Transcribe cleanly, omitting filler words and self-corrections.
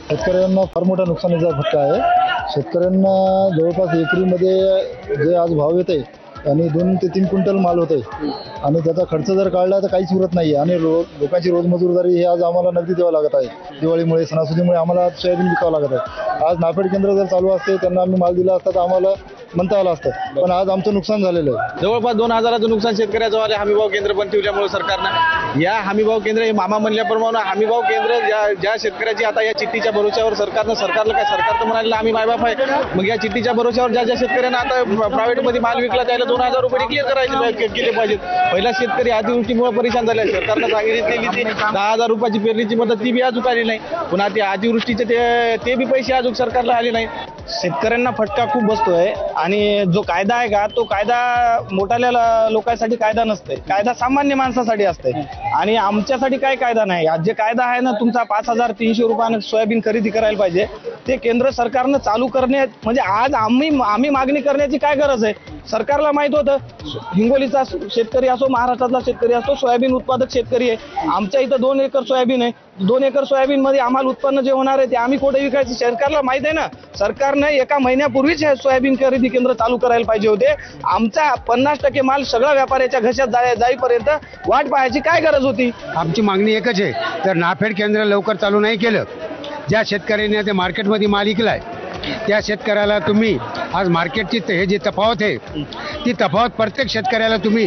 शेतकऱ्यांना फार मोठा नुकसानीचा फटका आहे। शेतकऱ्यांना जवळपास एकरीमध्ये जे आज भाव येते आणि 2 ते 3 क्विंटल माल होते आणि त्याचा खर्च जर काढला तर काहीच उरत नाही आणि लोकांची रोजमजुरी हे आज आम्हाला नगदी द्यावं लागत आहे। दिवाळीमुळे सणासुदीमुळे आम्हाला सोयाबीन विकावं लागत आहे। आज नाफेड केंद्र जर चालू असते त्यांना आम्ही माल दिला असता तर आम्हाला म्हणता आलं असतं, पण आज आमचं नुकसान झालेलं आहे। जवळपास 2,000चं नुकसान शेतकऱ्याचं झालं हमीभाव केंद्र पण ठेवल्यामुळे सरकारनं या हमीभाव केंद्र हे मामा म्हणल्याप्रमाणे हमीभाव केंद्र ज्या शेतकऱ्याची आता या चिठ्ठीच्या भरोश्यावर सरकारला काय सरकार तर म्हणाले आम्ही मायबाप आहे, मग या चिठ्ठीच्या भरोश्यावर ज्या शेतकऱ्यांना आता प्रायव्हेटमध्ये माल विकला त्याला 2,000 रुपये क्लिअर करायचे केले पाहिजेत। पहिला शेतकरी अतिवृष्टीमुळे परेशान झाले, सरकारनं सांगितलेली ती 10,000 रुपयाची पेरणीची मदत ती बी अजून आली नाही, पुन्हा ते अतिवृष्टीचे ते बी पैसे अजून सरकारला आले नाही। शेतकऱ्यांना फटका खूप बसतोय आणि जो कायदा आहे का तो कायदा मोठ्या लोकांसाठी कायदा नसते, कायदा सामान्य माणसासाठी असते आणि आमच्यासाठी काय कायदा नाही। आज जे कायदा आहे ना तुमचा 5,300 रुपयानं सोयाबीन खरेदी करायला पाहिजे ते केंद्र सरकारनं चालू करणे म्हणजे आज आम्ही मागणी करण्याची काय गरज आहे। सरकारला माहित होतं हिंगोलीचा शेतकरी असो महाराष्ट्रातला शेतकरी असो सोयाबीन उत्पादक शेतकरी आहे। आमच्या इथं 2 एकर सोयाबीन आहे, 2 एकर सोयाबीन मध्ये आम्हाला उत्पन्न जे होणार आहे ते आम्ही कुठे विकायचं सरकारला माहित आहे ना। सरकारने एका महिन्यापूर्वीच हे सोयाबीन खरेदी केंद्र चालू करायला पाहिजे होते। आमचा 50% माल सगळ्या व्यापाऱ्याच्या घशात जाईपर्यंत वाट पाहायची काय गरज होती। आमची मागणी एकच आहे, तर नाफेड केंद्र लवकर चालू नाही केलं, ज्या शेतकऱ्याने ते मार्केटमध्ये माल विकलाय त्या शेतकऱ्याला तुम्ही आज मार्केटची हे जी तफावत आहे ती तफावत प्रत्येक शेतकऱ्याला तुम्ही